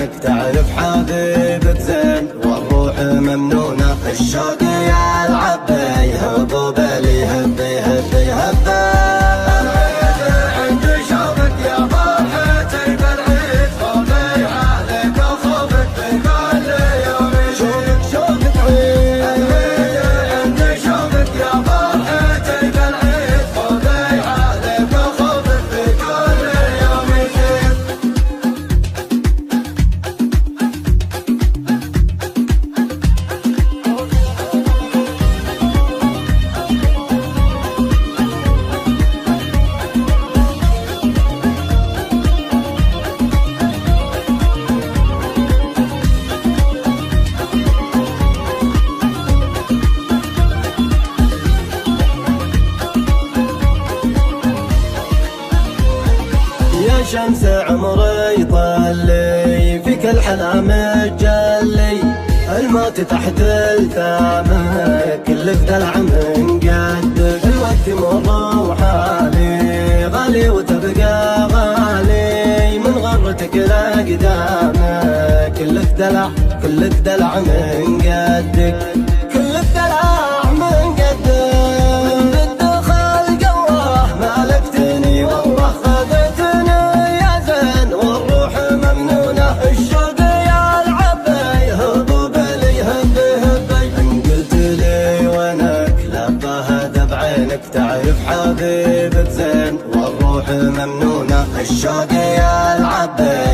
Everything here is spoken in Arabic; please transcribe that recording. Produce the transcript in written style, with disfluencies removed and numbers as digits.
بعينك تعرف حبيبك زين والروح ممنونة. الشوق يلعب بي يهب بالي يهب يهب يهب عند شوقك يا فرحتي بالعيد خوفي عليك وخوفك في كل يوم. شوقك عيد عند شوقك يا فرحتي بالعيد خوفي عليك وخوفك في كل يوم يزيد. يا شمس عمري طلي فيك الحلام الجلي الموت تحت الثامن كل في دلع من قدك. الوقت مر وحالي غالي وتبقى غالي من غرتك لقدامك كل في دلع كل في دلع من قدك كل في دلع من قدك. من بالدخل قواه مالكتني والله خذتني يا زين والروح ممنونة. الشوق يلعب بي يهب بالي يهب يهب إن قلت لي وينك لبى هذا بعينك تعرف حبيبك زين والروح ممنونة. الشوق يلعب بي